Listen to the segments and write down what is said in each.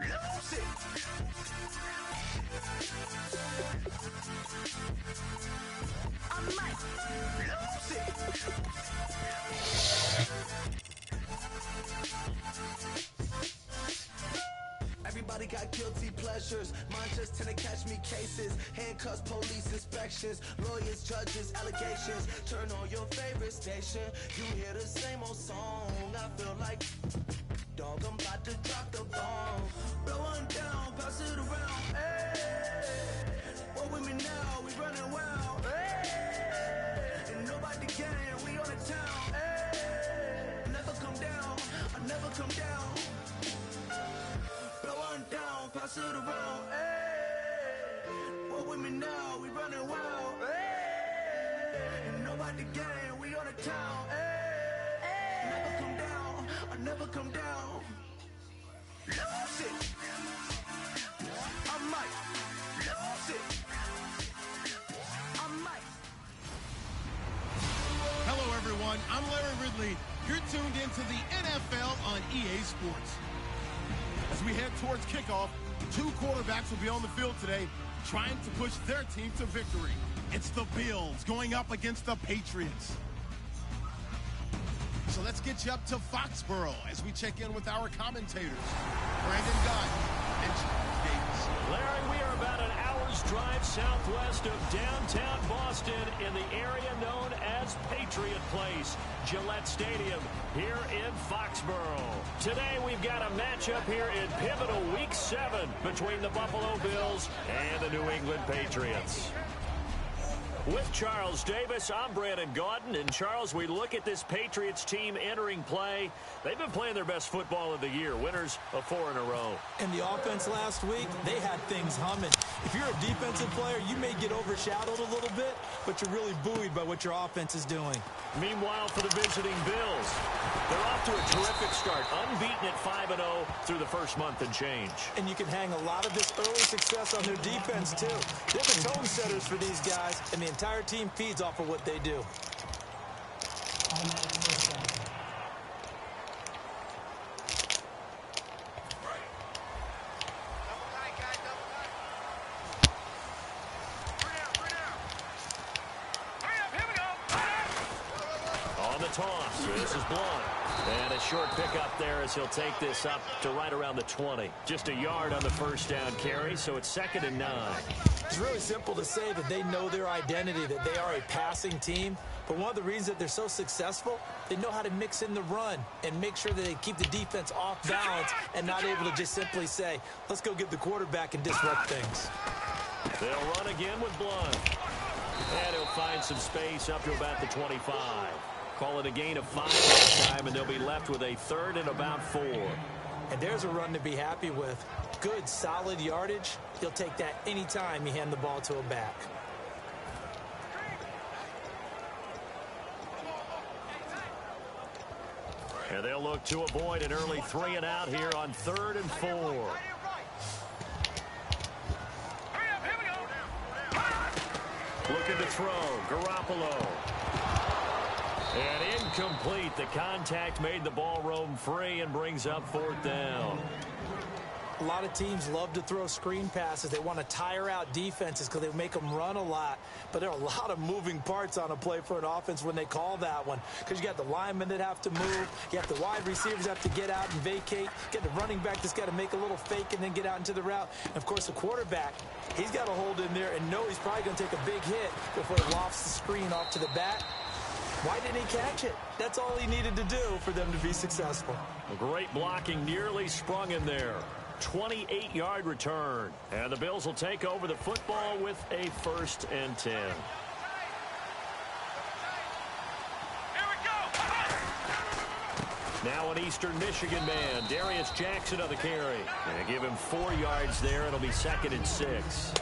Lose it. I might lose it. Everybody got guilty pleasures. Mine just tend to catch me cases. Handcuffs, police inspections, lawyers, judges, allegations. Turn on your favorite station. You hear the same old song. I feel like, dog, I'm about to drop the bomb. Blow one down, pass it around. Hey, what with me now? We running wild. Hey, and nobody can. We on the town. Hey, never come down. I never come down. Blow one down, pass it around. Hey, what with me now? We running wild. Hey, and nobody can. We on the town. Hey, never come down. I never come down. Lose it. I might lose it. I might. Hello, everyone. I'm Larry Ridley. You're tuned into the NFL on EA Sports. As we head towards kickoff, two quarterbacks will be on the field today trying to push their team to victory. It's the Bills going up against the Patriots. So let's get you up to Foxborough as we check in with our commentators, Brandon Gott and Charles Davis. Larry, we are about an hour's drive southwest of downtown Boston in the area known as Patriot Place, Gillette Stadium, here in Foxborough. Today we've got a matchup here in pivotal Week 7 between the Buffalo Bills and the New England Patriots. With Charles Davis, I'm Brandon Gaudin. And Charles, we look at this Patriots team entering play. They've been playing their best football of the year, winners of 4 in a row. And the offense last week, they had things humming. If you're a defensive player, you may get overshadowed a little bit, but you're really buoyed by what your offense is doing. Meanwhile, for the visiting Bills, they're off to a terrific start, unbeaten at 5-0 through the first month and change. And you can hang a lot of this early success on their defense, too. They're the tone setters for these guys, and the entire team feeds off of what they do. On the toss, this is Blunt. And a short pickup there as he'll take this up to right around the 20. Just a yard on the first down carry, so it's 2nd and 9. It's really simple to say that they know their identity, that they are a passing team. But one of the reasons that they're so successful, they know how to mix in the run and make sure that they keep the defense off balance and not able to just simply say, let's go get the quarterback and disrupt things. They'll run again with Blunt. And he'll find some space up to about the 25. Call it a gain of 5 this time, and they'll be left with a 3rd and about 4. And there's a run to be happy with. Good, solid yardage. He'll take that anytime you hand the ball to a back. And they'll look to avoid an early 3 and out here on 3rd and 4. Looking to throw, Garoppolo. And incomplete. The contact made the ball roam free and brings up 4th down. A lot of teams love to throw screen passes. They want to tire out defenses because they make them run a lot. But there are a lot of moving parts on a play for an offense when they call that one. Because you got the linemen that have to move. You have the wide receivers that have to get out and vacate. You got the running back that's got to make a little fake and then get out into the route. And, of course, the quarterback, he's got to hold in there and know he's probably going to take a big hit before he lofts the screen off to the bat. Why didn't he catch it? That's all he needed to do for them to be successful. A great blocking nearly sprung in there. 28-yard return. And the Bills will take over the football with a 1st and 10. Here we go. Now an Eastern Michigan man, Darius Jackson on the carry. And give him 4 yards there. It'll be 2nd and 6.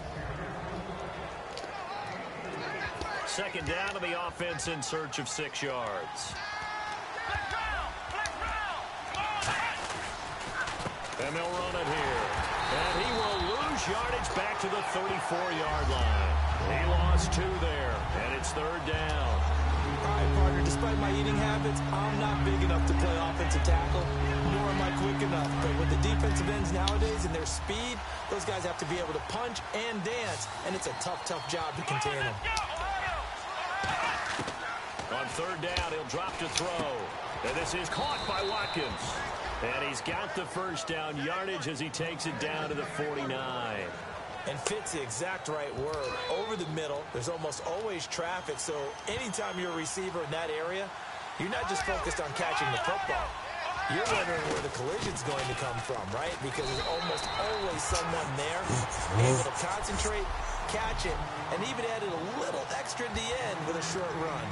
2nd down to the offense in search of 6 yards. And they'll run it here. And he will lose yardage back to the 34-yard line. He lost 2 there, and it's 3rd down. All right, partner, despite my eating habits, offense, I'm not big enough to play offensive tackle, nor am I quick enough. But with the defensive ends nowadays and their speed, those guys have to be able to punch and dance, and it's a tough, tough job to contain them. On third down, he'll drop to throw. And this is caught by Watkins. And he's got the first down yardage as he takes it down to the 49. And fits the exact right word. Over the middle, there's almost always traffic, so anytime you're a receiver in that area, you're not just focused on catching the football. You're wondering where the collision's going to come from, right? Because there's almost always someone there able to concentrate, catch it, and even added a little extra at the end with a short run.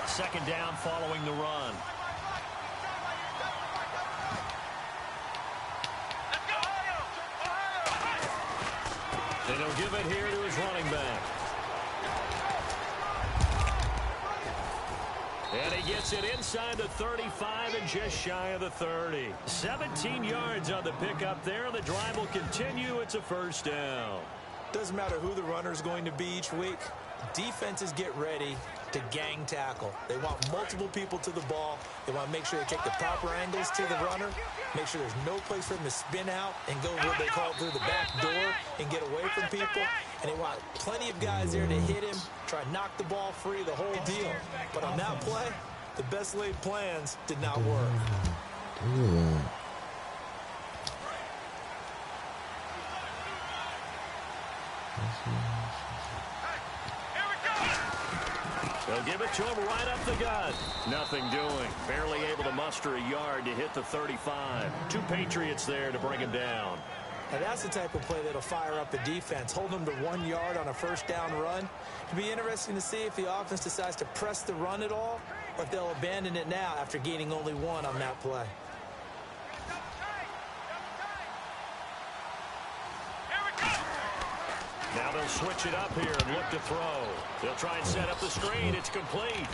Second down following the run. And he'll give it here to his running back. And he gets it inside the 35 and just shy of the 30. 17 yards on the pickup there. The drive will continue. It's a first down. Doesn't matter who the runner is going to be each week. Defenses get ready to gang tackle. They want multiple people to the ball. They want to make sure they take the proper angles to the runner, make sure there's no place for them to spin out and go what they call through the back door and get away from people. And they want plenty of guys there to hit him, try to knock the ball free, the whole deal. But on that play, the best laid plans did not work. They'll give it to him right up the gut. Nothing doing. Barely able to muster a yard to hit the 35. Two Patriots there to bring him down. And that's the type of play that'll fire up a defense. Hold them to 1 yard on a first down run. It'll be interesting to see if the offense decides to press the run at all, or if they'll abandon it now after gaining only one on that play. Now they'll switch it up here and look to throw. They'll try and set up the screen. It's complete.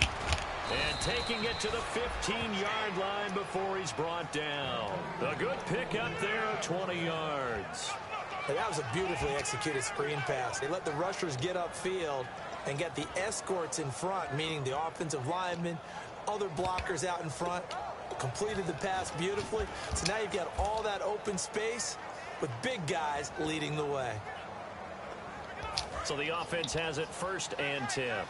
And taking it to the 15-yard line before he's brought down. A good pickup there, 20 yards. And that was a beautifully executed screen pass. They let the rushers get upfield and get the escorts in front, meaning the offensive linemen, other blockers out in front, completed the pass beautifully. So now you've got all that open space with big guys leading the way. So the offense has it 1st and 10.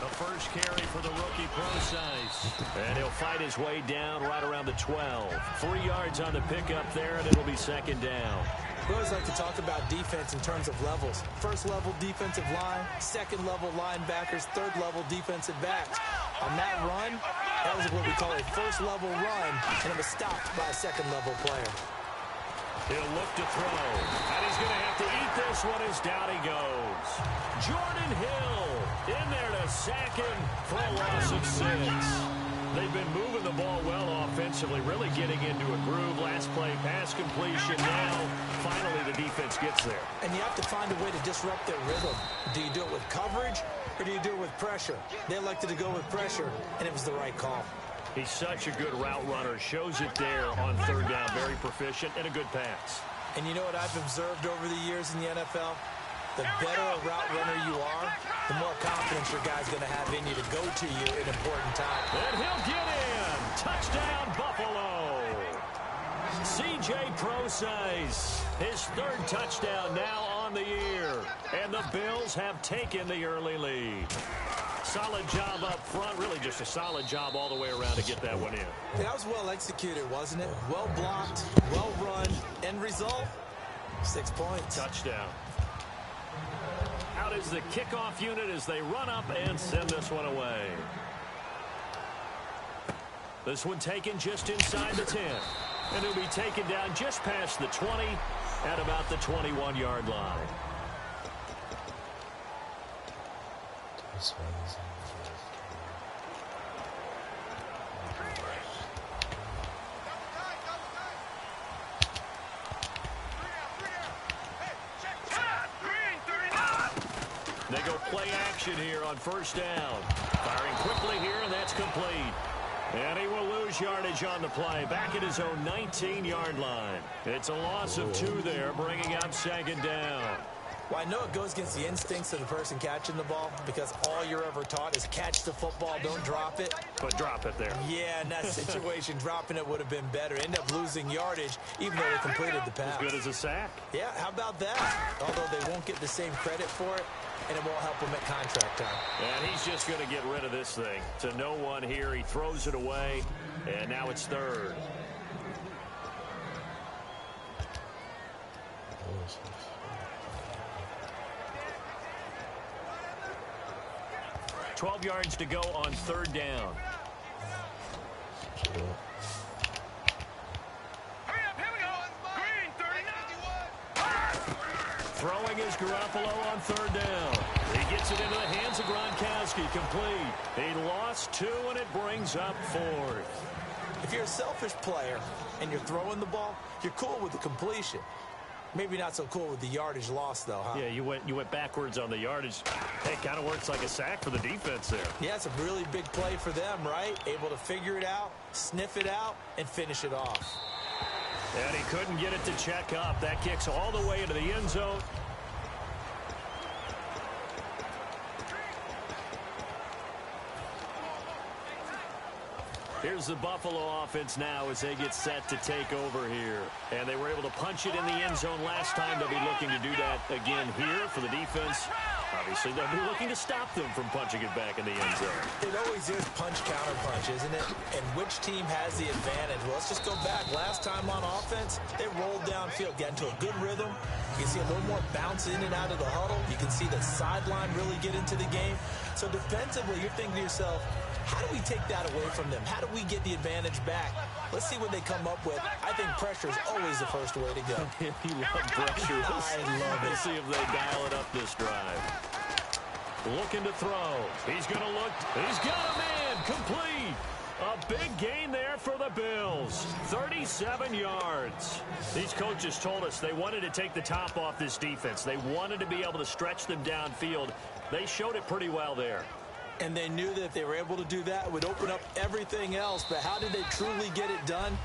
The first carry for the rookie Procise. And he'll fight his way down right around the 12. 3 yards on the pickup there, and it'll be second down. We always like to talk about defense in terms of levels. First level defensive line, second level linebackers, third level defensive backs. On that run, that was what we call a first level run, and it was stopped by a second level player. He'll look to throw, and he's going to have to eat this one as down he goes. Jordan Hill in there to sack him for a loss of 6. They've been moving the ball well offensively, really getting into a groove. Last play, pass completion. Now, finally, the defense gets there. And you have to find a way to disrupt their rhythm. Do you do it with coverage, or do you do it with pressure? They elected to go with pressure, and it was the right call. He's such a good route runner. Shows it there on third down. Very proficient and a good pass. And you know what I've observed over the years in the NFL? The better a route runner you are, the more confidence your guy's going to have in you to go to you in important time. And he'll get in. Touchdown, Buffalo. C.J. Procise, his 3rd touchdown now on the year. And the Bills have taken the early lead. Solid job up front. Really just a solid job all the way around to get that one in. That was well executed, wasn't it? Well blocked, well run. End result, 6 points. Touchdown. Out is the kickoff unit as they run up and send this one away. This one taken just inside the 10. And it'll be taken down just past the 20 at about the 21-yard line. They go play action here on first down. Firing quickly here, and that's complete. And he will lose yardage on the play, back at his own 19-yard line. It's a loss of 2 there, bringing up second down. Well, I know it goes against the instincts of the person catching the ball because all you're ever taught is catch the football, don't drop it. But drop it there. Yeah, in that situation, dropping it would have been better. End up losing yardage even though they completed the pass. As good as a sack. Yeah, how about that? Although they won't get the same credit for it, and it won't help him at contract time. And he's just going to get rid of this thing. To no one here. He throws it away, and now it's third. 12 yards to go on third down. Throwing is Garoppolo on third down. He gets it into the hands of Gronkowski. Complete. He lost 2, and it brings up 4th. If you're a selfish player and you're throwing the ball, you're cool with the completion. Maybe not so cool with the yardage loss, though, huh? Yeah, you went backwards on the yardage. Hey, kind of works like a sack for the defense there. Yeah, it's a really big play for them, right? Able to figure it out, sniff it out, and finish it off. And he couldn't get it to check up. That kicks all the way into the end zone. Here's the Buffalo offense now as they get set to take over here. And they were able to punch it in the end zone last time. They'll be looking to do that again here for the defense. Obviously, they'll be looking to stop them from punching it back in the end zone. It always is punch-counter-punch, isn't it? And which team has the advantage? Well, let's just go back. Last time on offense, they rolled downfield, got into a good rhythm. You can see a little more bounce in and out of the huddle. You can see the sideline really get into the game. So defensively, you're thinking to yourself, how do we take that away from them? How do we get the advantage back? Let's see what they come up with. I think pressure is always the first way to go. You love pressure. I love it. Let's see if they dial it up this drive. Looking to throw. He's going to look. He's got a man. Complete. A big gain there for the Bills. 37 yards. These coaches told us they wanted to take the top off this defense. They wanted to be able to stretch them downfield. They showed it pretty well there. And they knew that if they were able to do that, it would open up everything else. But how did they truly get it done?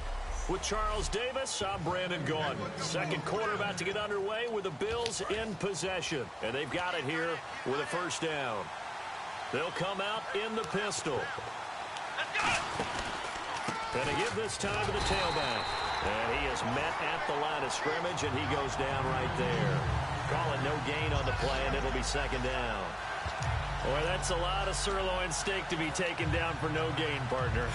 With Charles Davis, I'm Brandon Gaudin. Second quarter about to get underway with the Bills in possession. And they've got it here with a first down. They'll come out in the pistol. And they give this time to the tailback. And he is met at the line of scrimmage, and he goes down right there. Call it no gain on the play, and it'll be second down. Boy, that's a lot of sirloin steak to be taken down for no gain, partner.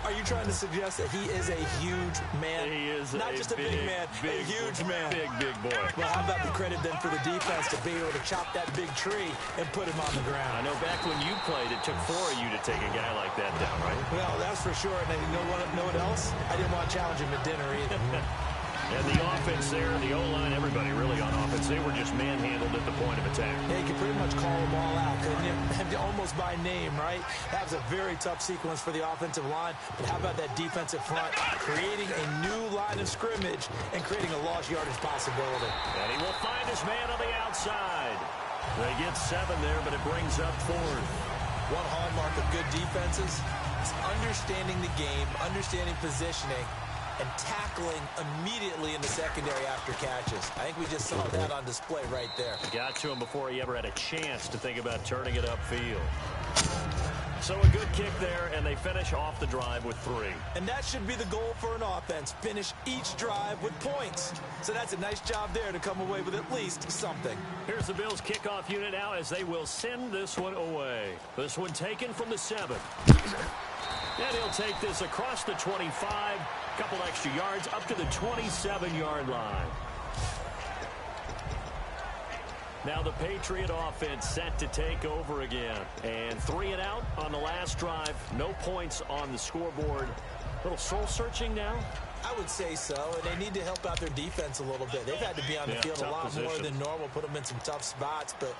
Are you trying to suggest that he is a huge man? He is not just a big man, a huge man. Big boy. Well, how about the credit then for the defense to be able to chop that big tree and put him on the ground? I know back when you played, it took 4 of you to take a guy like that down, right? Well, that's for sure. And you know what else? I didn't want to challenge him at dinner either. And the offense there, the O-line, everybody really on offense, they were just manhandled at the point of attack. Yeah, you could pretty much call them all out, couldn't you? Almost by name, right? That was a very tough sequence for the offensive line. But how about that defensive front creating a new line of scrimmage and creating a lost yardage possibility? And he will find his man on the outside. They get 7 there, but it brings up 4th. One hallmark of good defenses is understanding the game, understanding positioning, and tackling immediately in the secondary after catches. I think we just saw that on display right there. Got to him before he ever had a chance to think about turning it upfield. So a good kick there, and they finish off the drive with 3. And that should be the goal for an offense. Finish each drive with points. So that's a nice job there to come away with at least something. Here's the Bills kickoff unit now as they will send this one away. This one taken from the 7. And he'll take this across the 25, couple extra yards, up to the 27-yard line. Now the Patriot offense set to take over again. And 3 and out on the last drive. No points on the scoreboard. A little soul-searching now? I would say so, and they need to help out their defense a little bit. They've had to be on the field a lot more than normal, put them in some tough spots. But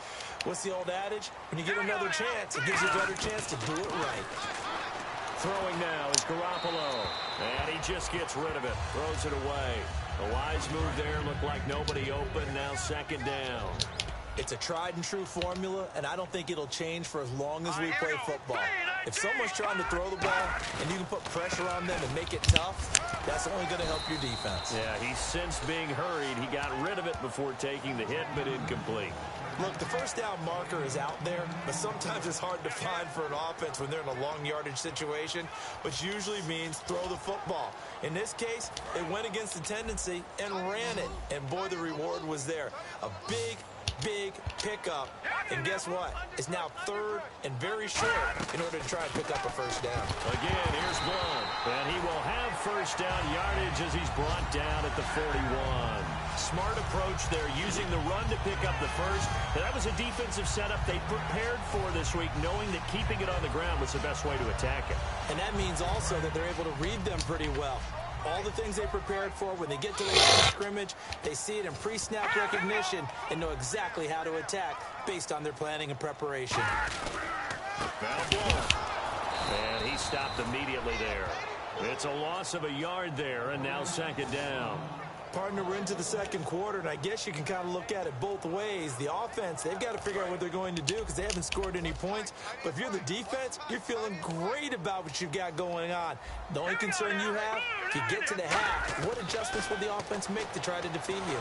what's the old adage? When you get another chance, it gives you a better chance to do it right. Throwing now is Garoppolo. And he just gets rid of it. Throws it away. A wise move there. Looked like nobody open. Now second down. It's a tried and true formula, and I don't think it'll change for as long as we play football. If someone's trying to throw the ball and you can put pressure on them and make it tough, that's only going to help your defense. Yeah, he's since being hurried. He got rid of it before taking the hit, but incomplete. Look, the first down marker is out there, but sometimes it's hard to find for an offense when they're in a long yardage situation, which usually means throw the football. In this case, they went against the tendency and ran it, and boy, the reward was there. A big pickup, and guess what? It's now third and very short in order to try and pick up a first down. Again, here's Blount, and he will have first down yardage as he's brought down at the 41. Smart approach there, using the run to pick up the first. And that was a defensive setup they prepared for this week, knowing that keeping it on the ground was the best way to attack it. And that means also that they're able to read them pretty well. All the things they prepared for, when they get to the line of scrimmage, they see it in pre-snap recognition and know exactly how to attack based on their planning and preparation. Now Blount. And he stopped immediately there. It's a loss of a yard there, and now second down. Partner, we're into the second quarter, and I guess you can kind of look at it both ways. The offense, they've got to figure out what they're going to do because they haven't scored any points. But if you're the defense, you're feeling great about what you've got going on. The only concern you have, if you get to the half, what adjustments will the offense make to try to defeat you?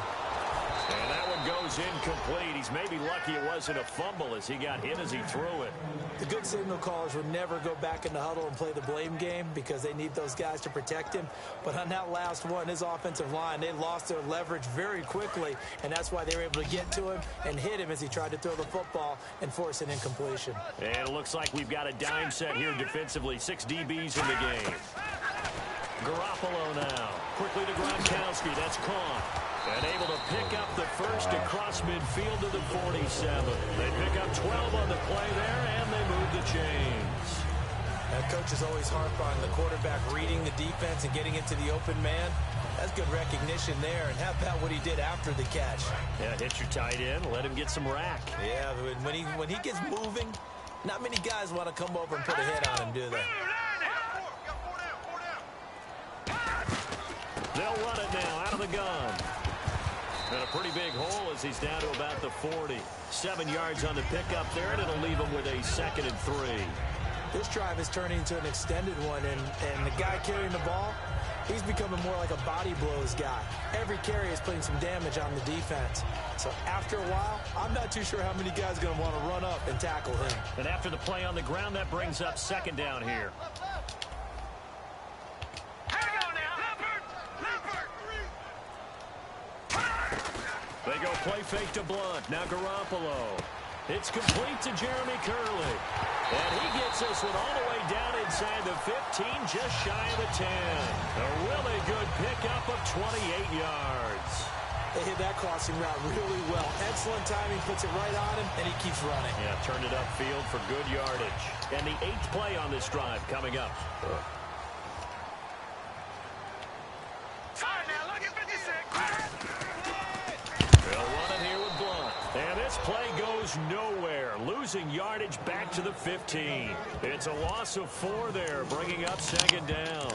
And that one goes incomplete. He's maybe lucky it wasn't a fumble as he got hit as he threw it. The good signal callers would never go back in the huddle and play the blame game because they need those guys to protect him. But on that last one, his offensive line, they lost their leverage very quickly, and that's why they were able to get to him and hit him as he tried to throw the football and force an incompletion. And it looks like we've got a dime set here defensively. 6 DBs in the game. Garoppolo now. Quickly to Gronkowski. That's caught. And able to pick up the first across midfield to the 47. They pick up 12 on the play there, and they move the chains. Coaches always harp on the quarterback reading the defense and getting into the open man. That's good recognition there. And how about what he did after the catch? Yeah, hit your tight end, let him get some rack. Yeah, when he gets moving, not many guys want to come over and put a hit on him, do they? They'll run it now out of the gun. And a pretty big hole as he's down to about the 40. 7 yards on the pickup there, and it'll leave him with a 2nd and 3. This drive is turning into an extended one, and the guy carrying the ball, he's becoming more like a body blows guy. Every carry is putting some damage on the defense. So after a while, I'm not too sure how many guys are going to want to run up and tackle him. And after the play on the ground, that brings up second down here. They go play fake to Blount. Now Garoppolo. It's complete to Jeremy Curley. And he gets this one all the way down inside the 15, just shy of the 10. A really good pickup of 28 yards. They hit that crossing route really well. Excellent timing, puts it right on him, and he keeps running. Yeah, turned it upfield for good yardage. And the 8th play on this drive coming up. They'll run it here with Blount. And this play goes nowhere. Losing yardage back to the 15. It's a loss of 4 there, bringing up second down.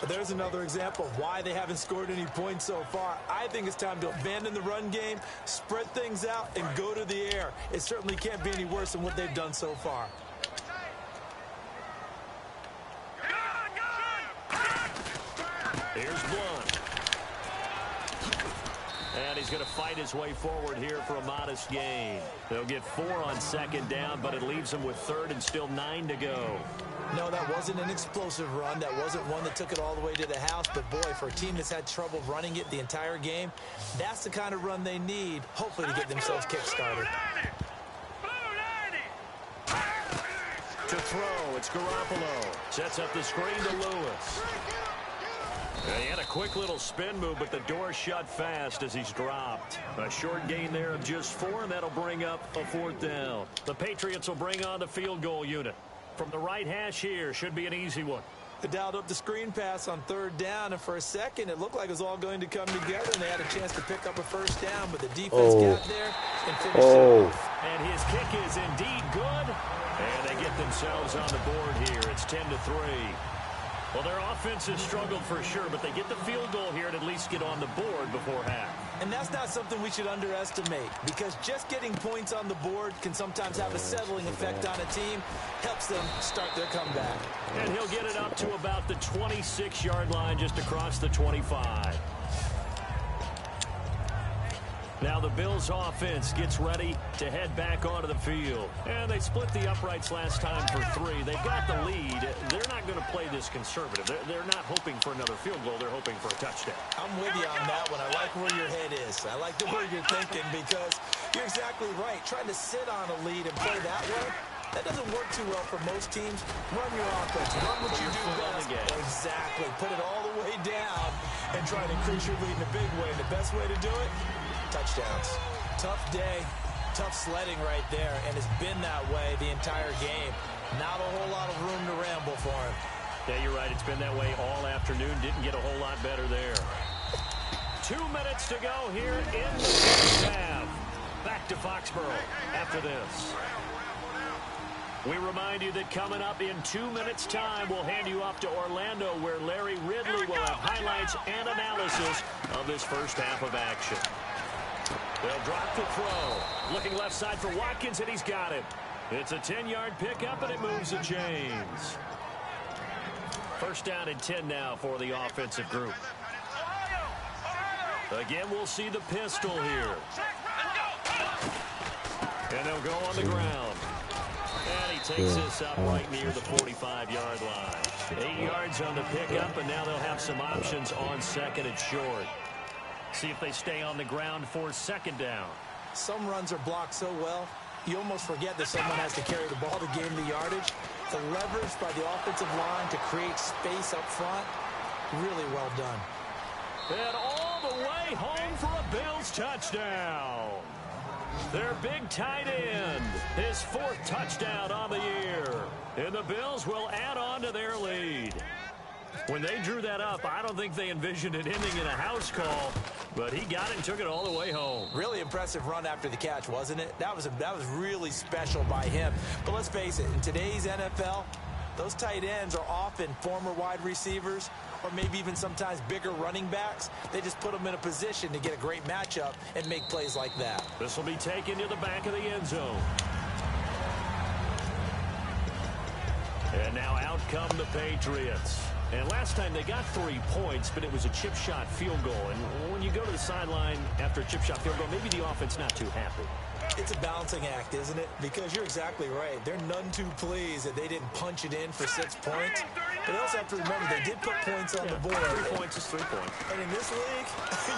There's another example of why they haven't scored any points so far. I think it's time to abandon the run game, spread things out, and go to the air. It certainly can't be any worse than what they've done so far. Here's Blount. And he's going to fight his way forward here for a modest gain. They'll get 4 on second down, but it leaves them with 3rd and still 9 to go. No, that wasn't an explosive run. That wasn't one that took it all the way to the house. But, boy, for a team that's had trouble running it the entire game, that's the kind of run they need, hopefully, to get themselves kick-started. To throw, it's Garoppolo. Sets up the screen to Lewis. He had a quick little spin move, but the door shut fast as he's dropped. A short gain there of just 4, and that'll bring up a 4th down. The Patriots will bring on the field goal unit. From the right hash here, should be an easy one. They dialed up the screen pass on 3rd down, and for a second, it looked like it was all going to come together, and they had a chance to pick up a first down, but the defense got there and finished it off. And his kick is indeed good, and they get themselves on the board here. It's 10-3. Well, their offense has struggled for sure, but they get the field goal here and at least get on the board before half. And that's not something we should underestimate, because just getting points on the board can sometimes have a settling effect on a team, helps them start their comeback. And he'll get it up to about the 26-yard line, just across the 25. Now the Bills offense gets ready to head back onto the field. And they split the uprights last time for 3. They've got the lead. They're not going to play this conservative. They're not hoping for another field goal. They're hoping for a touchdown. I'm with you on that one. I like where your head is. I like the way you're thinking, because you're exactly right. Trying to sit on a lead and play that way, that doesn't work too well for most teams. Run your offense. Run what you do best. Exactly. Put it all the way down and try to increase your lead in a big way. And the best way to do it, touchdowns. Tough day, tough sledding right there, and it's been that way the entire game. Not a whole lot of room to ramble for him. Yeah, you're right. It's been that way all afternoon. Didn't get a whole lot better there. 2 minutes to go here in the first half. Back to Foxborough after this. We remind you that coming up in 2 minutes' time, we'll hand you off to Orlando, where Larry Ridley will have highlights and analysis of this first half of action. They'll drop the throw. Looking left side for Watkins, and he's got it. It's a 10-yard pickup, and it moves the chains. First down and 10 now for the offensive group. Again, we'll see the pistol here. And they'll go on the ground. And he takes this up right near the 45-yard line. 8 yards on the pickup, and now they'll have some options on second and short. See if they stay on the ground for second down. Some runs are blocked so well, you almost forget that someone has to carry the ball to gain the yardage. The leverage by the offensive line to create space up front, really well done. And all the way home for a Bills touchdown. Their big tight end, his 4th touchdown on the year. And the Bills will add on to their lead. When they drew that up, I don't think they envisioned it ending in a house call, but he got it and took it all the way home. Really impressive run after the catch, wasn't it? That was really special by him. But let's face it, in today's NFL, those tight ends are often former wide receivers, or maybe even sometimes bigger running backs. They just put them in a position to get a great matchup and make plays like that. This will be taken to the back of the end zone. And now out come the Patriots. And last time they got 3 points, but it was a chip shot field goal. And when you go to the sideline after a chip shot field goal, maybe the offense not too happy. It's a balancing act, isn't it? Because you're exactly right. They're none too pleased that they didn't punch it in for 6 points. But they also have to remember they did put points on the board. 3 points is 3 points. And in this league,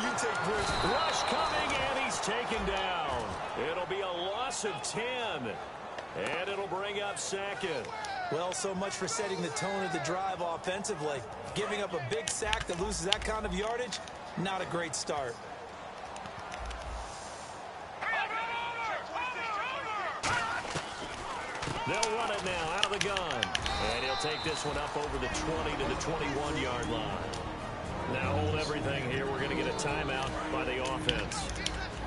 you take risks. Rush coming, and he's taken down. It'll be a loss of 10. And it'll bring up second. Well, so much for setting the tone of the drive offensively. Giving up a big sack that loses that kind of yardage, not a great start. They'll run it now out of the gun. And he'll take this one up over the 20 to the 21-yard line. Now hold everything here. We're going to get a timeout by the offense.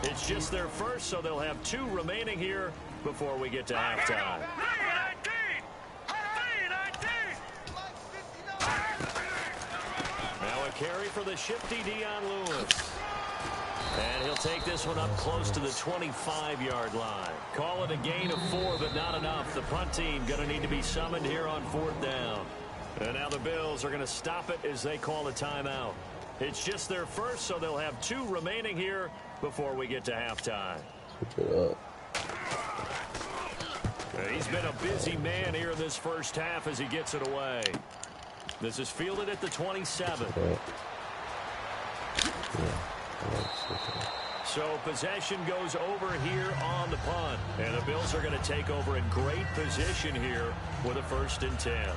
It's just their first, so they'll have 2 remaining here before we get to halftime. Now a carry for the shifty Dion Lewis. And he'll take this one up close to the 25-yard line. Call it a gain of 4, but not enough. The punt team going to need to be summoned here on 4th down. And now the Bills are going to stop it as they call a timeout. It's just their first, so they'll have 2 remaining here before we get to halftime. He's been a busy man here in this first half as he gets it away. This is fielded at the 27. So possession goes over here on the punt. And the Bills are going to take over in great position here with a 1st and 10.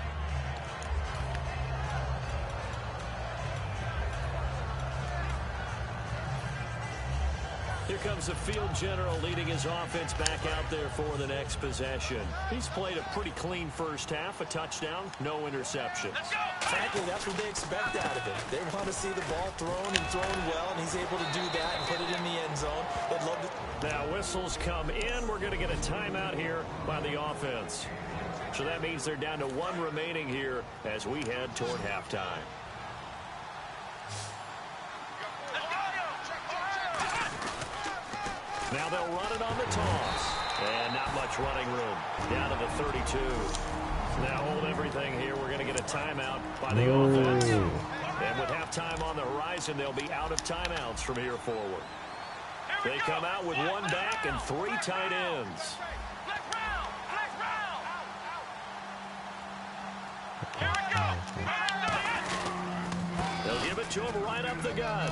Here comes the field general leading his offense back out there for the next possession. He's played a pretty clean first half, a touchdown, no interceptions. Frankly, that's what they expect out of him. They want to see the ball thrown and thrown well, and he's able to do that and put it in the end zone. They'd love to. Now whistles come in. We're going to get a timeout here by the offense. So that means they're down to 1 remaining here as we head toward halftime. Now they'll run it on the toss. And not much running room. Down to the 32. Now hold everything here. We're going to get a timeout by the offense. And with halftime on the horizon, they'll be out of timeouts from here forward. They come out with 1 back and 3 tight ends. They'll give it to him right up the gut.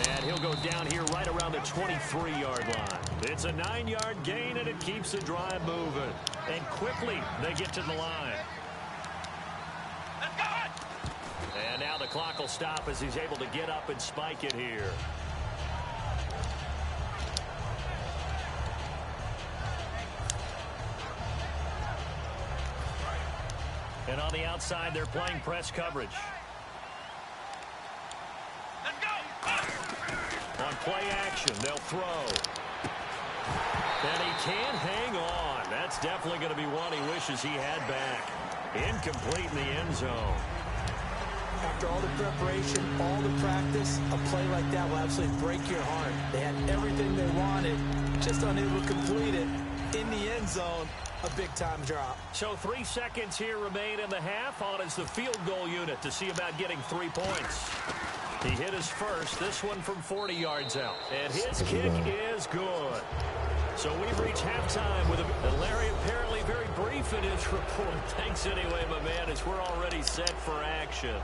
And he'll go down here right around the 23-yard line. It's a 9-yard gain, and it keeps the drive moving. And quickly, they get to the line. And now the clock will stop as he's able to get up and spike it here. And on the outside, they're playing press coverage. On play action, they'll throw. And he can't hang on. That's definitely going to be one he wishes he had back. Incomplete in the end zone. After all the preparation, all the practice, a play like that will absolutely break your heart. They had everything they wanted, just unable to complete it. In the end zone, a big-time drop. So 3 seconds here remain in the half. On is the field goal unit to see about getting 3 points. He hit his first, this one from 40 yards out. And his kick is good. So we've reached halftime with and Larry apparently very brief in his report. Thanks anyway, my man, as we're already set for action.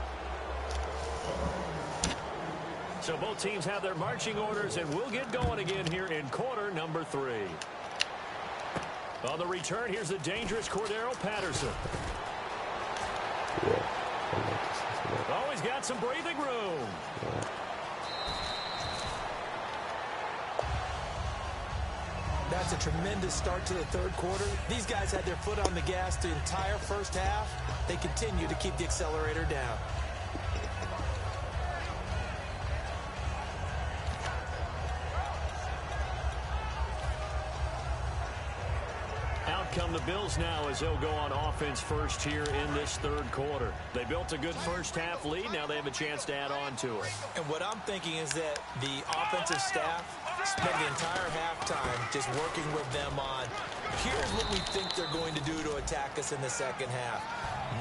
So both teams have their marching orders, and we'll get going again here in quarter number 3. On the return, here's the dangerous Cordero Patterson. Oh, he's got some breathing room. That's a tremendous start to the third quarter. These guys had their foot on the gas the entire first half. They continue to keep the accelerator down. Come the Bills now as they'll go on offense first here in this third quarter. They built a good first half lead. Now they have a chance to add on to it. And what I'm thinking is that the offensive staff spent the entire halftime just working with them on, here's what we think they're going to do to attack us in the second half.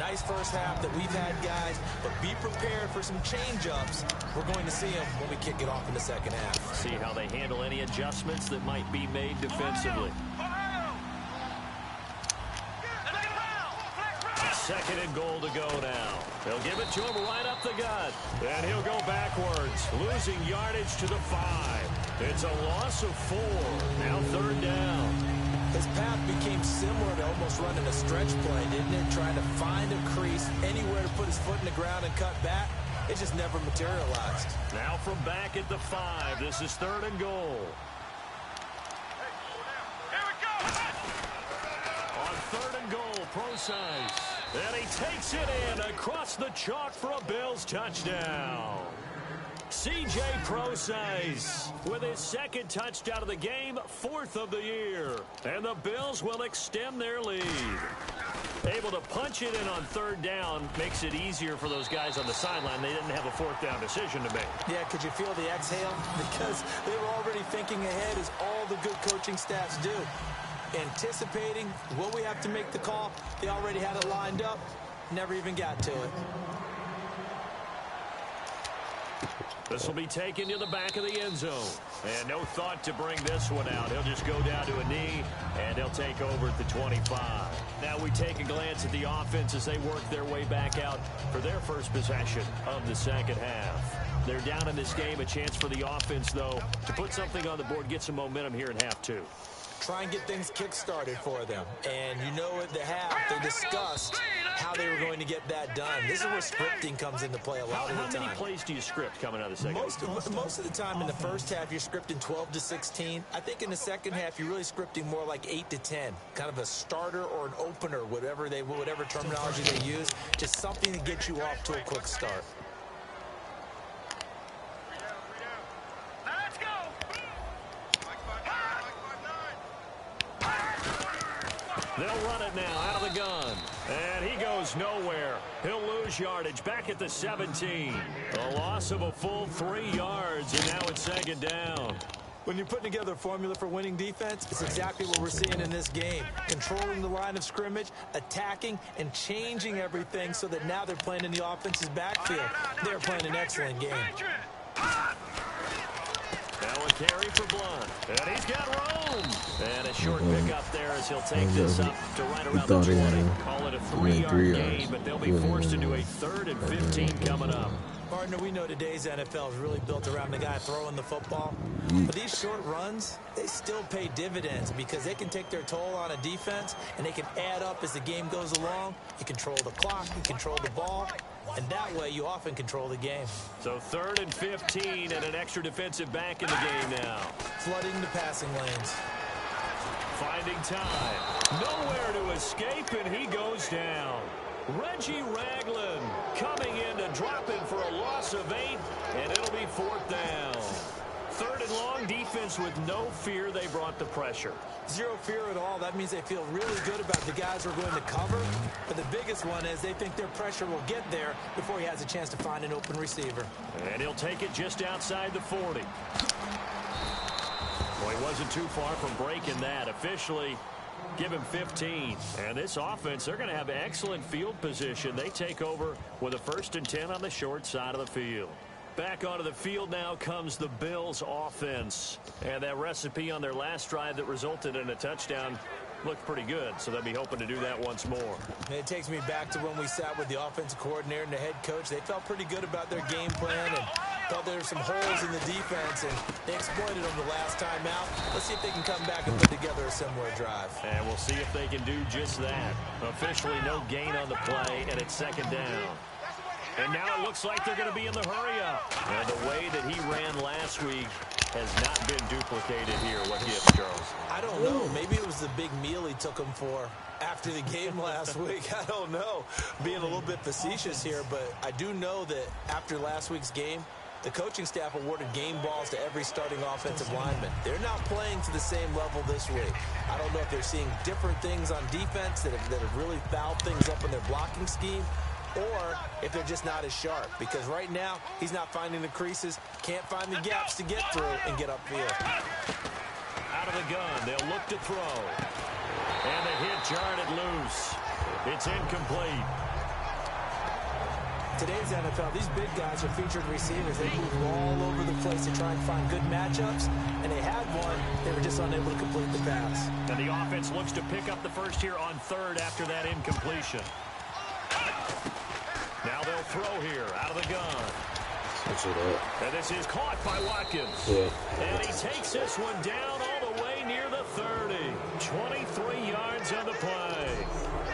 Nice first half that we've had, guys, but be prepared for some change-ups. We're going to see them when we kick it off in the second half. See how they handle any adjustments that might be made defensively. Second and goal to go now. They'll give it to him right up the gut. And he'll go backwards, losing yardage to the 5. It's a loss of 4. Now third down. His path became similar to almost running a stretch play, didn't it? Trying to find a crease, anywhere to put his foot in the ground and cut back. It just never materialized. Now from back at the 5, this is third and goal. On third and goal, Procise. And he takes it in across the chalk for a Bills touchdown. C.J. Procise with his second touchdown of the game, 4th of the year. And the Bills will extend their lead. Able to punch it in on third down makes it easier for those guys on the sideline. They didn't have a 4th down decision to make. Yeah, could you feel the exhale? Because they were already thinking ahead, as all the good coaching staffs do. Anticipating, will we have to make the call? They already had it lined up, never even got to it. This will be taken to the back of the end zone. And no thought to bring this one out. He'll just go down to a knee, and he'll take over at the 25. Now we take a glance at the offense as they work their way back out for their first possession of the second half. They're down in this game. A chance for the offense, though, to put something on the board, get some momentum here in half 2. Try and get things kick-started for them. And you know at the half, they discussed how they were going to get that done. This is where scripting comes into play a lot of the time. How many plays do you script coming out of the second half? Most of the time in the first half, you're scripting 12 to 16. I think in the second half, you're really scripting more like 8 to 10. Kind of a starter or an opener, whatever terminology they use. Just something to get you off to a quick start. They'll run it now out of the gun. And he goes nowhere. He'll lose yardage back at the 17. A loss of a full 3 yards, and now it's 2nd down. When you're putting together a formula for winning defense, it's exactly what we're seeing in this game. Controlling the line of scrimmage, attacking, and changing everything so that now they're playing in the offense's backfield. They're playing an excellent game. Now a carry for Blunt. And he's got room. And a short pickup there as he'll take this up to right around the 20. Call it a 3-yard gain, but they'll be forced to do a 3rd and 15 coming up. Partner, we know today's NFL is really built around the guy throwing the football. But these short runs, they still pay dividends because they can take their toll on a defense and they can add up as the game goes along. You control the clock, you control the ball, and that way you often control the game. So 3rd and 15 and an extra defensive back in the game now. Flooding the passing lanes. Finding time. Nowhere to escape, and he goes down. Reggie Ragland coming in to drop in for a loss of 8, and it'll be 4th down. 3rd and long, defense with no fear. They brought the pressure. Zero fear at all. That means they feel really good about the guys who are going to cover. But the biggest one is they think their pressure will get there before he has a chance to find an open receiver. And he'll take it just outside the 40. Well, he wasn't too far from breaking that. Officially, give him 15. And this offense, they're going to have excellent field position. They take over with a 1st and 10 on the short side of the field. Back onto the field now comes the Bills offense. And that recipe on their last drive that resulted in a touchdown looked pretty good, so they'll be hoping to do that once more. And it takes me back to when we sat with the offensive coordinator and the head coach. They felt pretty good about their game plan and thought there were some holes in the defense, and they exploited them the last time out. Let's see if they can come back and put together a similar drive. And we'll see if they can do just that. Officially no gain on the play, and it's 2nd down. And now it looks like they're going to be in the hurry-up. And the way that he ran last week has not been duplicated here. What gives, Charles? I don't know. Maybe it was the big meal he took him for after the game last week. I don't know. Being a little bit facetious here, but I do know that after last week's game, the coaching staff awarded game balls to every starting offensive lineman. They're not playing to the same level this week. I don't know if they're seeing different things on defense that have really fouled things up in their blocking scheme, or if they're just not as sharp. Because right now, he's not finding the creases, can't find the gaps to get through and get upfield. Out of the gun, they'll look to throw. And the hit jarred it loose. It's incomplete. Today's NFL, these big guys are featured receivers. They move all over the place to try and find good matchups, and they had one. They were just unable to complete the pass. And the offense looks to pick up the first here on 3rd after that incompletion. Now they'll throw here out of the gun. And this is caught by Watkins. Yeah. And he takes this one down all the way near the 30. 23 yards on the play.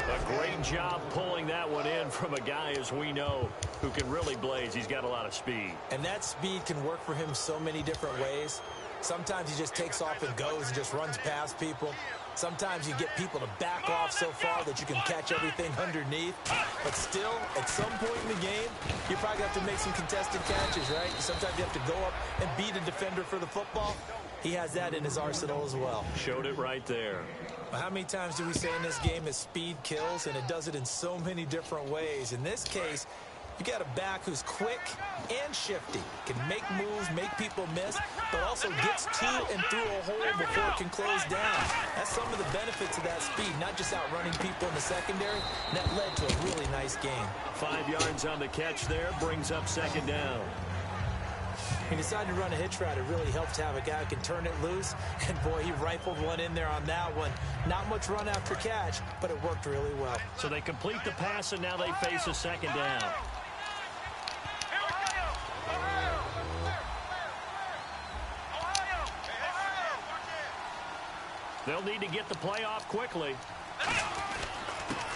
A great job pulling that one in from a guy, as we know, who can really blaze. He's got a lot of speed. And that speed can work for him so many different ways. Sometimes he just takes off and goes and just runs past people. Sometimes you get people to back off so far that you can catch everything underneath. But still, at some point in the game, you probably have to make some contested catches, right? Sometimes you have to go up and beat a defender for the football. He has that in his arsenal as well. Showed it right there. How many times do we say in this game that speed kills, and it does it in so many different ways? In this case, you got a back who's quick and shifty, can make moves, make people miss, but also gets to and through a hole before it can close down. That's some of the benefits of that speed, not just outrunning people in the secondary. And that led to a really nice game. 5 yards on the catch there, brings up 2nd down. He decided to run a hitch route. It really helps to have a guy who can turn it loose. And, boy, he rifled one in there on that one. Not much run after catch, but it worked really well. So they complete the pass, and now they face a 2nd down. They'll need to get the play off quickly.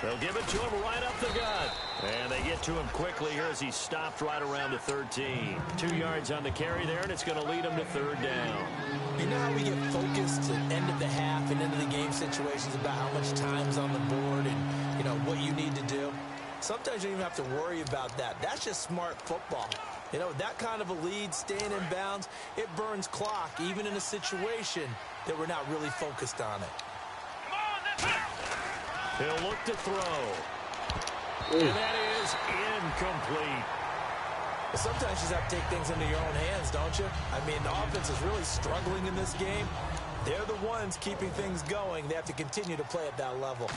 They'll give it to him right up the gut. And they get to him quickly here as he's stopped right around the 13. 2 yards on the carry there, and it's going to lead him to 3rd down. You know how we get focused at end of the half and end of the game situations about how much time's on the board and, you know, what you need to do? Sometimes you don't even have to worry about that. That's just smart football. You know, that kind of a lead, staying in bounds, it burns clock, even in a situation that we're not really focused on it. He'll look to throw. And that is incomplete. Sometimes you just have to take things into your own hands, don't you? I mean, the offense is really struggling in this game. They're the ones keeping things going. They have to continue to play at that level.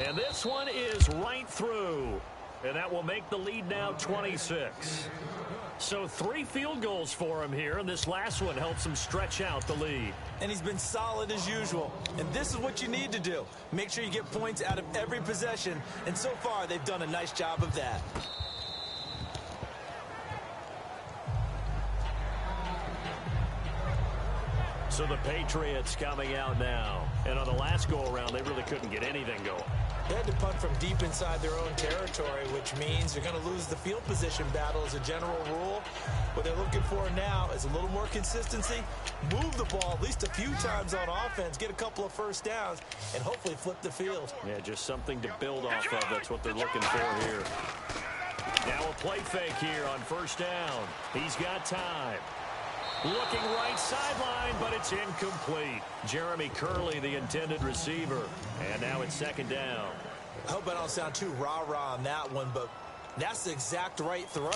And this one is right through. And that will make the lead now 26. So 3 field goals for him here, and this last one helps him stretch out the lead. And he's been solid as usual. And this is what you need to do. Make sure you get points out of every possession. And so far, they've done a nice job of that. So the Patriots coming out now. And on the last go-around, they really couldn't get anything going. They had to punt from deep inside their own territory, which means they're going to lose the field position battle as a general rule. What they're looking for now is a little more consistency, move the ball at least a few times on offense, get a couple of first downs, and hopefully flip the field. Yeah, just something to build off of. That's what they're looking for here. Now a play fake here on first down. He's got time. Looking right sideline, but it's incomplete. Jeremy Curley, the intended receiver. And now it's second down. I hope I don't sound too rah-rah on that one, but that's the exact right throw.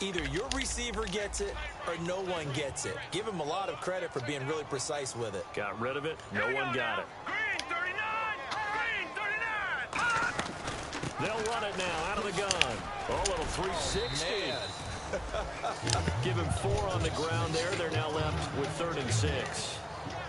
Either your receiver gets it or no one gets it. Give him a lot of credit for being really precise with it. Got rid of it. No one got it. Green 39! Green 39! They'll run it now out of the gun. Oh, little 360. Man. Give him 4 on the ground there. They're now left with 3rd and 6.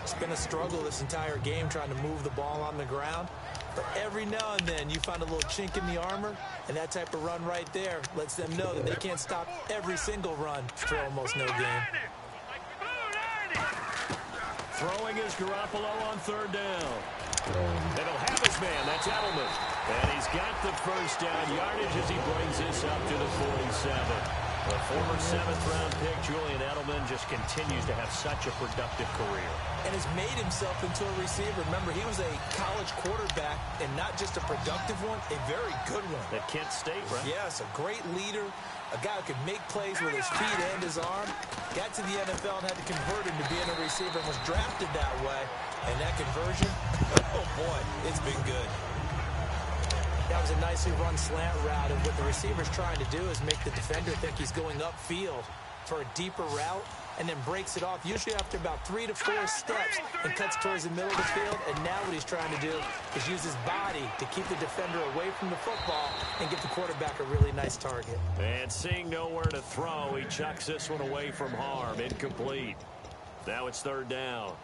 It's been a struggle this entire game trying to move the ball on the ground. But every now and then you find a little chink in the armor, and that type of run right there lets them know that they can't stop every single run for almost no gain. Throwing is Garoppolo on 3rd down. And he'll have his man. That's Edelman. And he's got the first down yardage as he brings this up to the 47. The former 7th-round pick, Julian Edelman, just continues to have such a productive career. And has made himself into a receiver. Remember, he was a college quarterback, and not just a productive one, a very good one. At Kent State, right? Yes, a great leader, a guy who could make plays with his feet and his arm. Got to the NFL and had to convert him to being a receiver and was drafted that way. And that conversion, oh boy, it's been good. That was a nicely run slant route, and what the receiver's trying to do is make the defender think he's going upfield for a deeper route, and then breaks it off, usually after about 3 to 4 steps, and cuts towards the middle of the field. And now what he's trying to do is use his body to keep the defender away from the football and get the quarterback a really nice target. And seeing nowhere to throw, he chucks this one away from harm. Incomplete. Now it's 3rd down.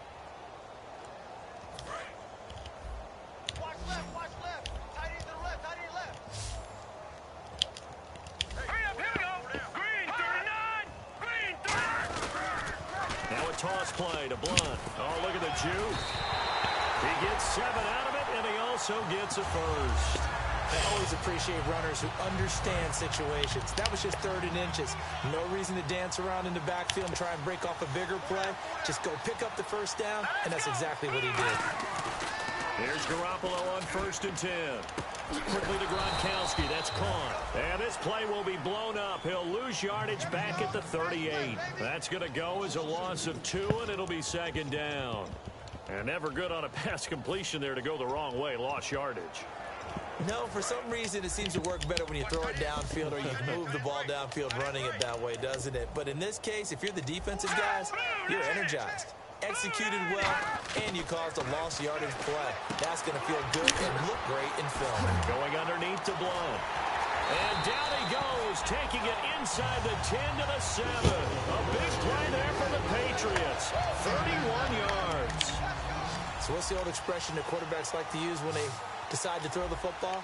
Toss play to Blunt. Oh, look at the juke. He gets 7 out of it, and he also gets a first. I always appreciate runners who understand situations. That was just 3rd and inches. No reason to dance around in the backfield and try and break off a bigger play. Just go pick up the first down, and that's exactly what he did. Here's Garoppolo on 1st and 10. Quickly to Gronkowski. That's caught. And this play will be blown up. He'll lose yardage back at the 38. That's going to go as a loss of 2, and it'll be 2nd down. And never good on a pass completion there to go the wrong way. Lost yardage. No, for some reason it seems to work better when you throw it downfield or you move the ball downfield running it that way, doesn't it? But in this case, if you're the defensive guys, you're energized. Executed well, and you caused a lost yardage play. That's going to feel good and look great in film. Going underneath to Blunt. And down he goes, taking it inside the 10 to the 7. A big play there for the Patriots. 31 yards. So what's the old expression that quarterbacks like to use when they decide to throw the football?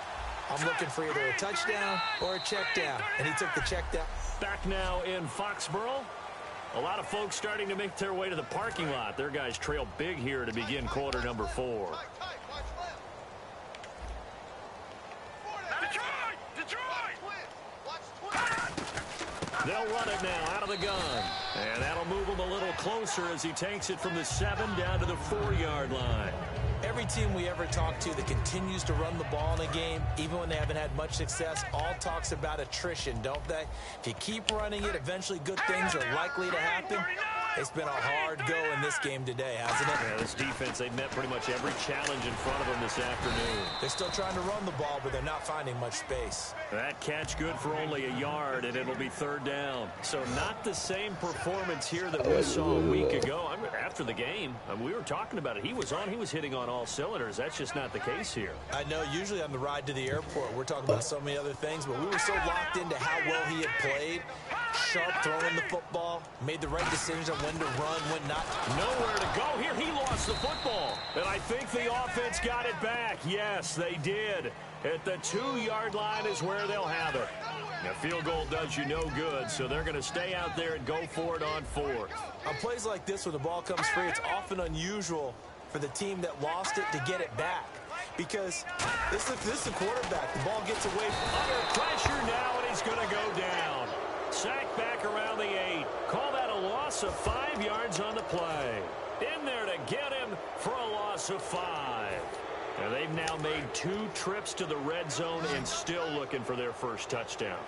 I'm looking for either a touchdown or a check down. And he took the check down. Back now in Foxborough. A lot of folks starting to make their way to the parking lot. Their guys trail big here to begin quarter number 4. They'll run it now out of the gun. And that'll move him a little closer as he takes it from the 7 down to the 4-yard line. Every team we ever talk to that continues to run the ball in a game, even when they haven't had much success, all talks about attrition, don't they? If you keep running it, eventually good things are likely to happen. It's been a hard go in this game today, hasn't it? Yeah, this defense, they've met pretty much every challenge in front of them this afternoon. They're still trying to run the ball, but they're not finding much space. That catch good for only a yard, and it'll be third down. So not the same performance here that we saw a week ago. I mean, after the game, we were talking about it. He was hitting on all cylinders. That's just not the case here. I know usually on the ride to the airport, we're talking about so many other things, but we were so locked into how well he had played. Sharp throwing the football, made the right decisions on when to run, when not. Nowhere to go here. He lost the football. And I think the offense got it back. Yes, they did. At the 2-yard line is where they'll have it. A field goal does you no good, so they're going to stay out there and go for it on 4th. On plays like this, when the ball comes free, it's often unusual for the team that lost it to get it back. Because this is the quarterback. The ball gets away from under pressure now, and he's going to go down. Sacked back around the 8. Call that a loss of 5 yards on the play. In there to get him for a loss of 5. And they've now made 2 trips to the red zone and still looking for their first touchdown.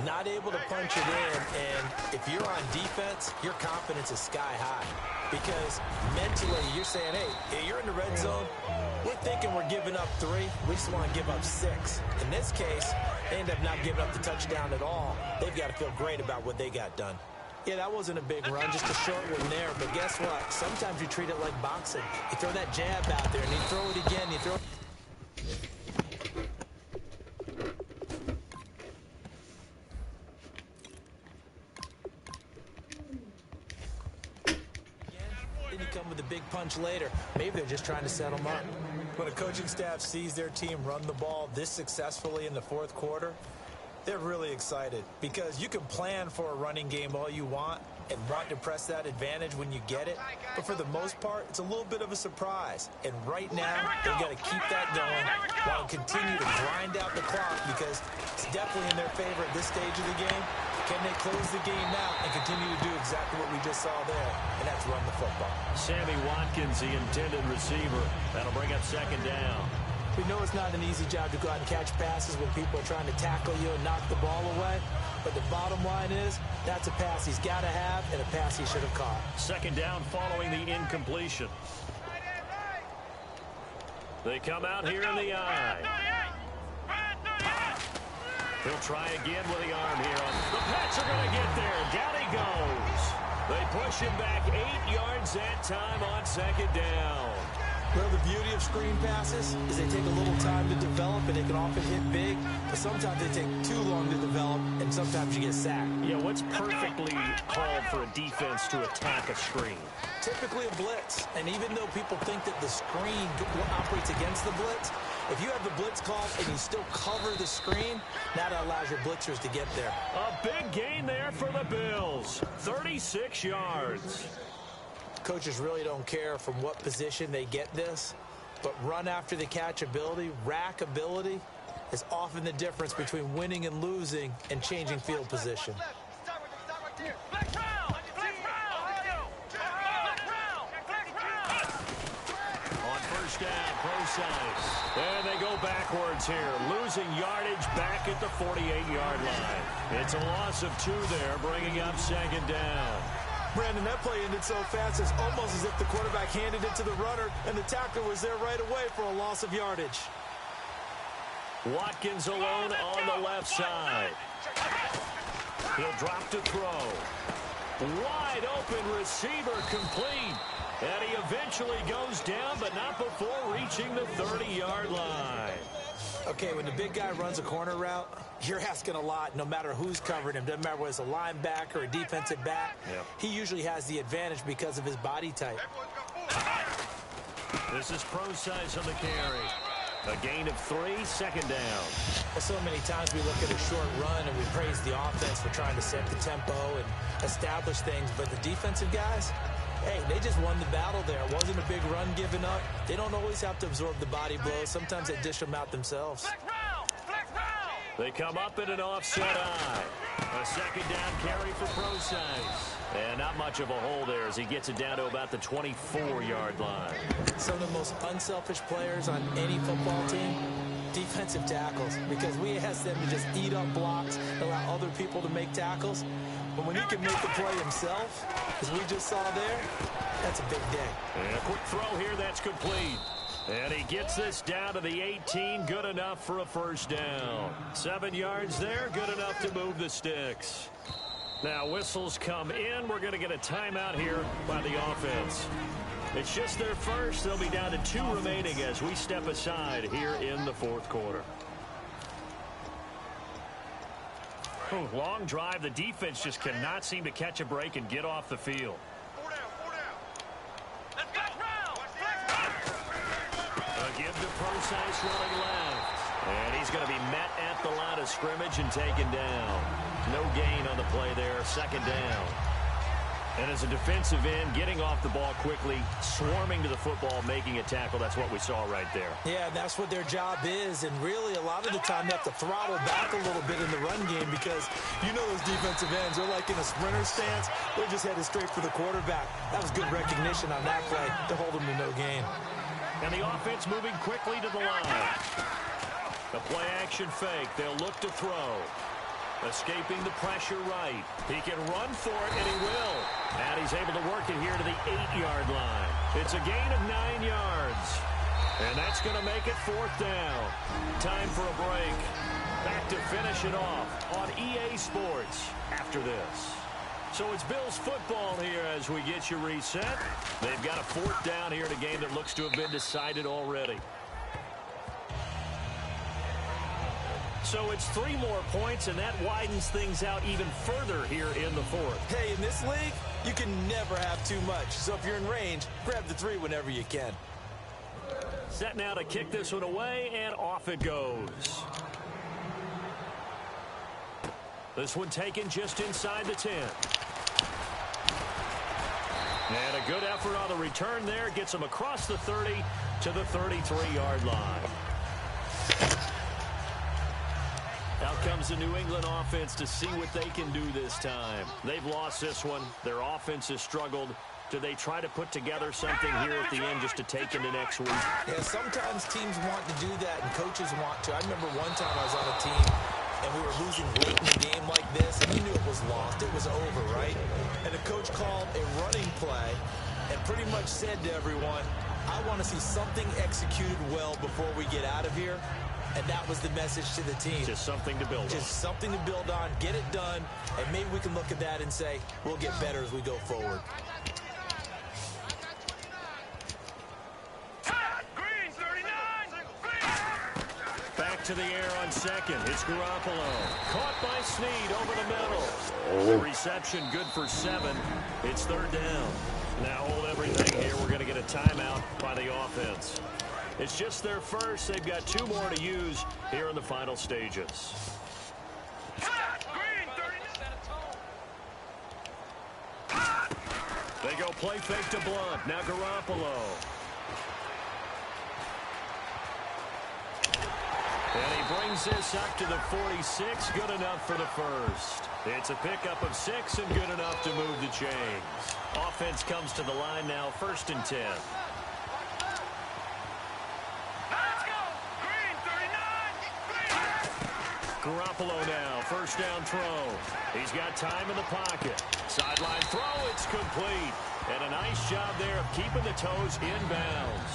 Not able to punch it in, and if you're on defense, your confidence is sky high. Because mentally, you're saying, hey, you're in the red zone. We're thinking we're giving up 3. We just want to give up 6. In this case, they end up not giving up the touchdown at all. They've got to feel great about what they got done. Yeah, that wasn't a big run, just a short one there. But guess what? Sometimes you treat it like boxing. You throw that jab out there, and you throw it again. You throw it. Then you come with a big punch later. Maybe they're just trying to set them up. When a coaching staff sees their team run the ball this successfully in the 4th quarter, they're really excited because you can plan for a running game all you want and want to press that advantage when you get it. But for the most part, it's a little bit of a surprise. And right now, they've got to keep that going while continue to grind out the clock because it's definitely in their favor at this stage of the game. Can they close the game out and continue to do exactly what we just saw there? And that's run the football. Sammy Watkins, the intended receiver. That'll bring up second down. We know it's not an easy job to go out and catch passes when people are trying to tackle you and knock the ball away. But the bottom line is, that's a pass he's got to have and a pass he should have caught. Second down following the incompletion. They come out here in the I. He'll try again with the arm here. The Pats are going to get there. Down he goes. They push him back 8 yards that time on second down. Well, the beauty of screen passes is they take a little time to develop, and they can often hit big, but sometimes they take too long to develop, and sometimes you get sacked. Yeah, what's perfectly called for a defense to attack a screen? Typically a blitz, and even though people think that the screen operates against the blitz, if you have the blitz called and you still cover the screen, that allows your blitzers to get there. A big gain there for the Bills, 36 yards. Coaches really don't care from what position they get this, but run after the catch ability, rack ability, is often the difference between winning and losing and changing field position. On first down, Procise. And they go backwards here, losing yardage back at the 48-yard line. It's a loss of 2 there, bringing up second down. Brandon, that play ended so fast, it's almost as if the quarterback handed it to the runner, and the tackler was there right away for a loss of yardage. Watkins alone on the left side. He'll drop to throw. Wide open receiver complete. And he eventually goes down, but not before reaching the 30-yard line. Okay, when the big guy runs a corner route, you're asking a lot no matter who's covering him. Doesn't matter whether it's a linebacker or a defensive back. Yep. He usually has the advantage because of his body type. This is Procise on the carry. A gain of 3, second down. So many times we look at a short run and we praise the offense for trying to set the tempo and establish things, but the defensive guys, hey, they just won the battle there. It wasn't a big run given up. They don't always have to absorb the body blows. Sometimes they dish them out themselves. They come up in an offset eye. A second down carry for Procise. And not much of a hole there as he gets it down to about the 24-yard line. Some of the most unselfish players on any football team, defensive tackles, because we ask them to just eat up blocks, allow other people to make tackles. But when he can make the play himself, as we just saw there, that's a big day. And a quick throw here, that's complete. And he gets this down to the 18, good enough for a first down. 7 yards there, good enough to move the sticks. Now whistles come in. We're going to get a timeout here by the offense. It's just their first. They'll be down to 2 remaining as we step aside here in the fourth quarter. Long drive. The defense just cannot seem to catch a break and get off the field. Give to Procise running left. And he's going to be met at the line of scrimmage and taken down. No gain on the play there. Second down. And as a defensive end, getting off the ball quickly, swarming to the football, making a tackle. That's what we saw right there. Yeah, and that's what their job is. And really, a lot of the time, they have to throttle back a little bit in the run game because you know those defensive ends, they're like in a sprinter stance. They're just headed straight for the quarterback. That was good recognition on that play to hold them to no gain. And the offense moving quickly to the line. The play action fake. They'll look to throw. Escaping the pressure right. He can run for it, and he will. And he's able to work it here to the 8-yard line. It's a gain of 9 yards. And that's going to make it fourth down. Time for a break. Back to finish it off on EA Sports after this. So it's Bills football here as we get you reset. They've got a fourth down here in a game that looks to have been decided already. So it's 3 more points, and that widens things out even further here in the fourth. Hey, in this league, you can never have too much. So if you're in range, grab the 3 whenever you can. Set now to kick this one away, and off it goes. This one taken just inside the 10. And a good effort on the return there. Gets him across the 30 to the 33-yard line. Out comes the New England offense to see what they can do this time. They've lost this one. Their offense has struggled. Do they try to put together something here at the end just to take into next week? Yeah, sometimes teams want to do that and coaches want to. I remember one time I was on a team and we were losing late in the game like this, and you knew it was lost. It was over, right? And the coach called a running play and pretty much said to everyone, I want to see something executed well before we get out of here. And that was the message to the team. Just something to build on. Just something to build on, get it done, and maybe we can look at that and say, we'll get better as we go forward. Back to the air on second. It's Garoppolo. Caught by Snead over the middle. The reception good for 7. It's third down. Now hold everything here. We're going to get a timeout by the offense. It's just their first. They've got 2 more to use here in the final stages. They go play fake to Blunt. Now Garoppolo. And he brings this up to the 46. Good enough for the first. It's a pickup of 6 and good enough to move the chains. Offense comes to the line now, 1st and 10. Garoppolo now, first down throw. He's got time in the pocket. Sideline throw, it's complete. And a nice job there of keeping the toes in bounds.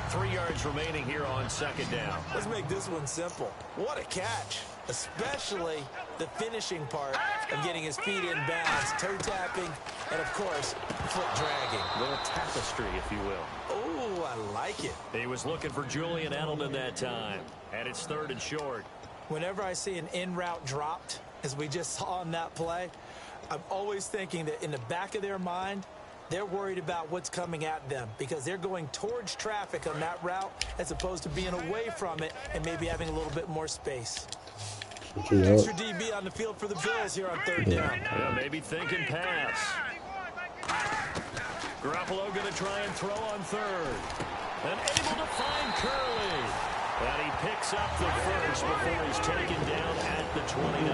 3 yards remaining here on second down. Let's make this one simple. What a catch, especially the finishing part of getting his feet in bounds, toe tapping, and of course, foot dragging. A little tapestry, if you will. Oh, I like it. He was looking for Julian Edelman that time. And it's 3rd and short. Whenever I see an in route dropped, as we just saw on that play, I'm always thinking that in the back of their mind, they're worried about what's coming at them because they're going towards traffic on that route as opposed to being away from it and maybe having a little bit more space. Extra DB on the field for the Bills here on 3rd down. Yeah, maybe thinking pass. Garoppolo going to try and throw on 3rd. And able to find Curley. And he picks up the first before he's taken down at the 29.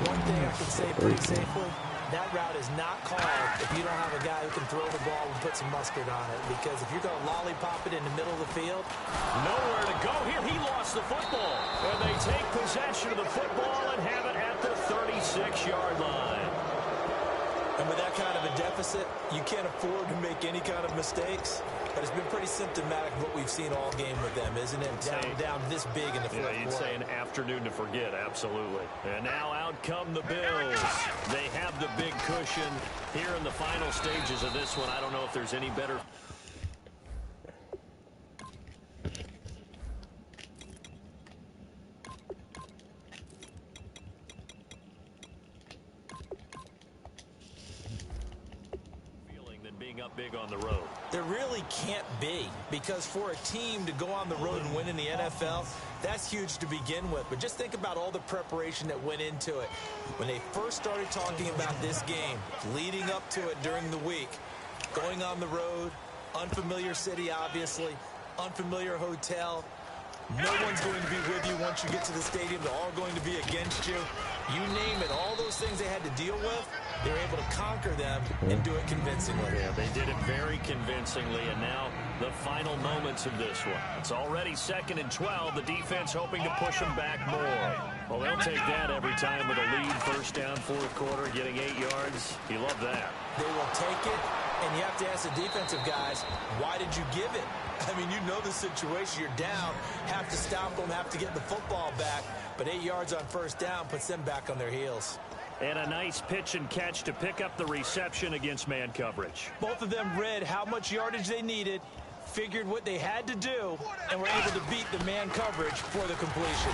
One thing I can say pretty safely, that route is not called if you don't have a guy who can throw the ball and put some mustard on it. Because if you're going to lollipop it in the middle of the field. Nowhere to go here. He lost the football. And they take possession of the football and have it at the 36-yard line. And with that kind of a deficit, you can't afford to make any kind of mistakes. But it's been pretty symptomatic of what we've seen all game with them, isn't it? Down this big in the fourth quarter. You'd say an afternoon to forget, absolutely. And now out come the Bills. They have the big cushion here in the final stages of this one. I don't know if there's any better. Being up big on the road. There really can't be, because for a team to go on the road and win in the NFL, that's huge to begin with. But just think about all the preparation that went into it. When they first started talking about this game, leading up to it during the week, going on the road, unfamiliar city, obviously, unfamiliar hotel. No one's going to be with you once you get to the stadium. They're all going to be against you. You name it, all those things they had to deal with, they were able to conquer them and do it convincingly. Yeah, they did it very convincingly, and now the final moments of this one. It's already 2nd and 12. The defense hoping to push them back more. Well, they'll take that every time with a lead. First down, fourth quarter, getting 8 yards. You love that. They will take it, and you have to ask the defensive guys, why did you give it? I mean, you know the situation. You're down, have to stop them, have to get the football back. But 8 yards on first down puts them back on their heels. And a nice pitch and catch to pick up the reception against man coverage. Both of them read how much yardage they needed, figured what they had to do, and were able to beat the man coverage for the completion.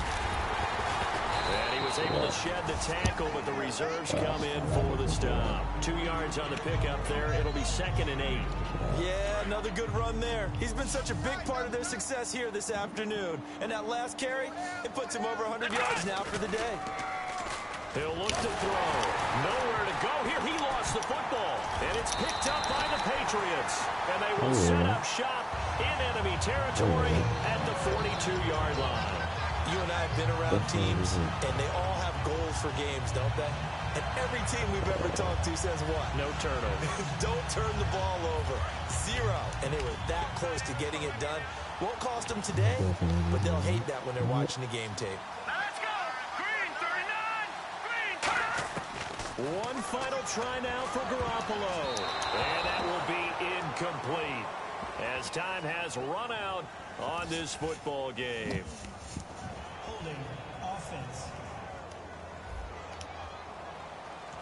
And he was able to shed the tackle, but the reserves come in for the stop. 2 yards on the pickup there. It'll be 2nd and 8. Yeah, another good run there. He's been such a big part of their success here this afternoon. And that last carry, it puts him over 100 yards now for the day. He'll look to throw. Nowhere to go here. He lost the football. And it's picked up by the Patriots. And they will set up shop in enemy territory at the 42-yard line. You and I have been around teams, and they all have goals for games, don't they? And every team we've ever talked to says what? No turnover. Don't turn the ball over. 0. And they were that close to getting it done. Won't cost them today, but they'll hate that when they're watching the game tape. Let's go! Green 39! Green! One final try now for Garoppolo. And that will be incomplete as time has run out on this football game. Offense.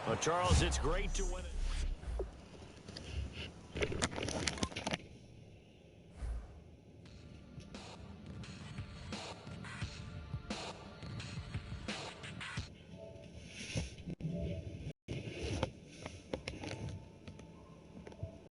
Well, Charles, it's great to win it.